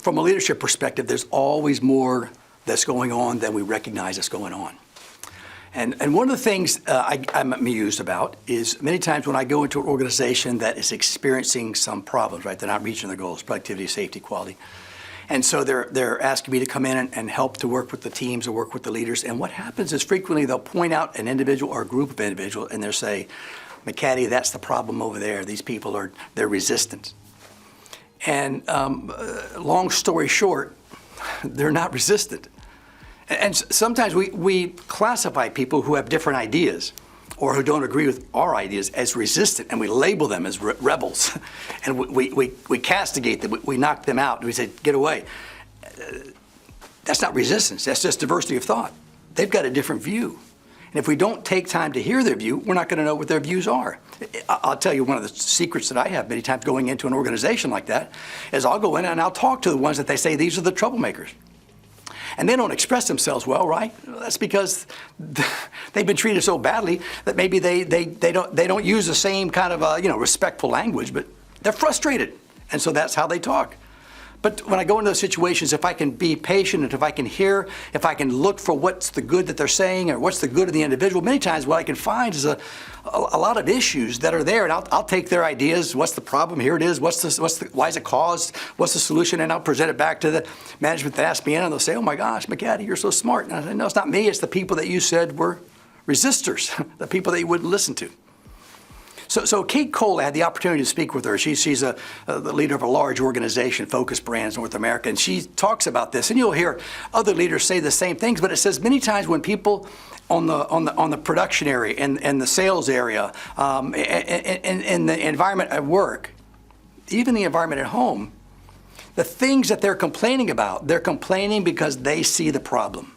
from a leadership perspective, there's always more that's going on than we recognize that's going on. And one of the things I'm amused about is many times when I go into an organization that is experiencing some problems, right? They're not reaching their goals, productivity, safety, quality. And so they're asking me to come in and help to work with the teams or work with the leaders. And what happens is frequently they'll point out an individual or a group of individuals and they'll say, McCaddy, that's the problem over there. These people they're resistant. And long story short, they're not resistant. And sometimes we classify people who have different ideas or who don't agree with our ideas as resistant, and we label them as rebels. And we castigate them, we knock them out, and we say, get away. That's not resistance, that's just diversity of thought. They've got a different view. And if we don't take time to hear their view, we're not going to know what their views are. I'll tell you one of the secrets that I have many times going into an organization like that is I'll go in and I'll talk to the ones that they say these are the troublemakers. And they don't express themselves well, right? That's because they've been treated so badly that maybe they don't use the same kind of respectful language, but they're frustrated, and so that's how they talk. But when I go into those situations, if I can be patient, and if I can hear, if I can look for what's the good that they're saying or what's the good of the individual, many times what I can find is a lot of issues that are there, and I'll take their ideas. What's the problem? Here it is. Why is it caused? What's the solution? And I'll present it back to the management that asked me in, and they'll say, "Oh my gosh, McCaddy, you're so smart." And I say, "No, it's not me. It's the people that you said were resistors, the people that you wouldn't listen to." So Kate Cole, I had the opportunity to speak with her. She's the leader of a large organization, Focus Brands North America, and she talks about this. And you'll hear other leaders say the same things, but it says many times when people on the production area and the sales area, in the environment at work, even the environment at home, the things that they're complaining about, they're complaining because they see the problem.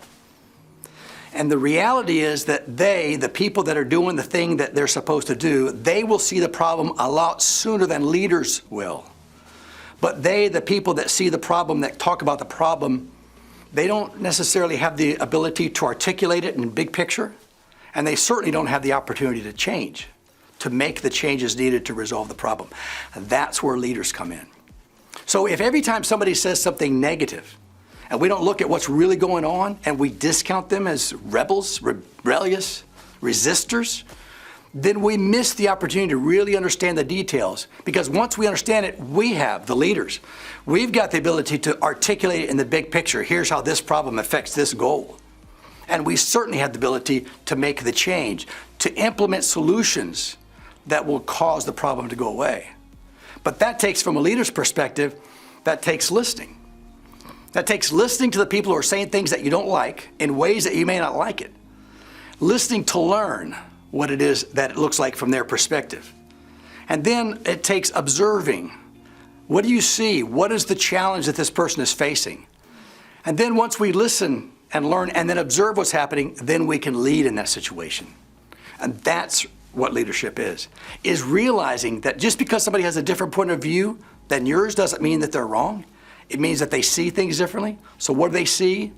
And the reality is that the people that are doing the thing that they're supposed to do, they will see the problem a lot sooner than leaders will. But the people that see the problem, that talk about the problem, they don't necessarily have the ability to articulate it in big picture, and they certainly don't have the opportunity to change, to make the changes needed to resolve the problem. That's where leaders come in. So if every time somebody says something negative, and we don't look at what's really going on, and we discount them as rebels, rebellious, resistors, then we miss the opportunity to really understand the details. Because once we understand it, we have, the leaders, we've got the ability to articulate it in the big picture. Here's how this problem affects this goal. And we certainly have the ability to make the change, to implement solutions that will cause the problem to go away. But that takes, from a leader's perspective, that takes listening. That takes listening to the people who are saying things that you don't like in ways that you may not like it. Listening to learn what it is that it looks like from their perspective. And then it takes observing. What do you see? What is the challenge that this person is facing? And then once we listen and learn and then observe what's happening, then we can lead in that situation. And that's what leadership is realizing that just because somebody has a different point of view than yours doesn't mean that they're wrong. It means that they see things differently. So what do they see?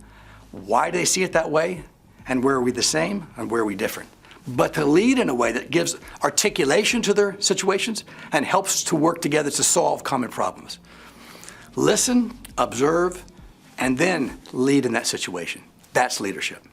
Why do they see it that way? And where are we the same and where are we different? But to lead in a way that gives articulation to their situations and helps to work together to solve common problems. Listen, observe, and then lead in that situation. That's leadership.